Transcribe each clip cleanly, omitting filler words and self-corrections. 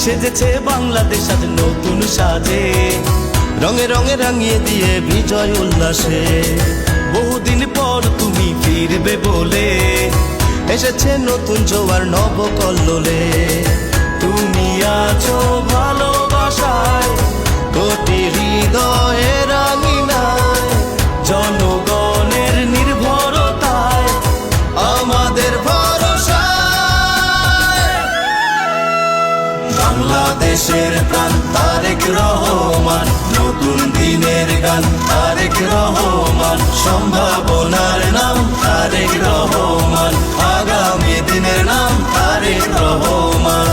সেজেছে বাংলাদেশ আজ নতুন সাজে, রঙে রঙে রাঙিয়ে দিয়ে বিজয় উল্লাসে। বহুদিন পর তুমি ফিরবে বলে এসেছে নতুন জোয়ার নবকল্লোলে। তুমি আছো ভালোবাসায় কোটি হৃদয়ের রাঙিনায়, জনগণের নির্ভরতায় আমাদের ভরসা। বাংলাদেশের প্রাণ তারেক রহমান, নতুন দিনের গান তারেক রহমান, সম্ভাবনার নাম তারেক রহমান, আগামী দিনের নাম তারেক রহমান।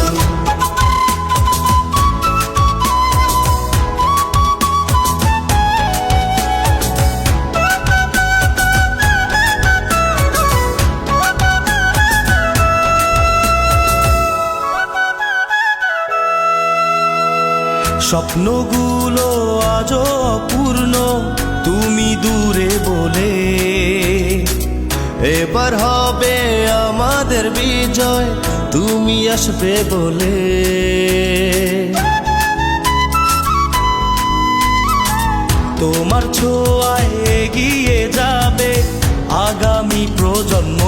স্বপ্নগুলো আজও অপূর্ণ তুমি দূরে বলে, এবার হবে আমাদের বিজয় তুমি আসবে বলে। তোমার ছোঁয়ায় এগিয়ে যাবে আগামী প্রজন্ম,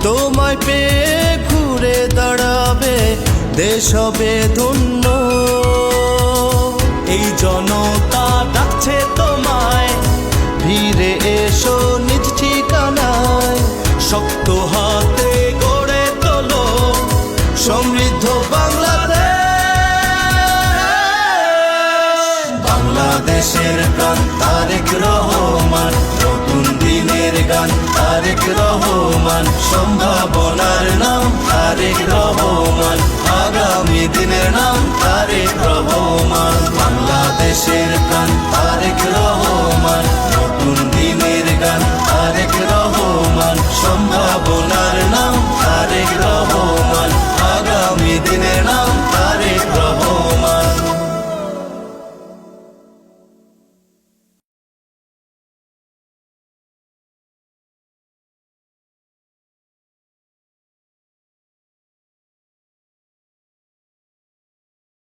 তোমায় পেয়ে ঘুরে দাঁড়াবে দেশ হবে ধন্য। এই জনতা ডাকছে তোমায়, ফিরে এসো নিজ ঠিকানায়, শক্ত হাতে গড়ে তোলো সমৃদ্ধ বাংলাদেশ। বাংলাদেশের প্রাণ তারেক রহমান, নতুন দিনের গান তারেক রহমান, সম্ভাবনার নাম তারেক রহমান, আগামী দিনের নাম তারেক রহমান। বাংলাদেশের প্রাণ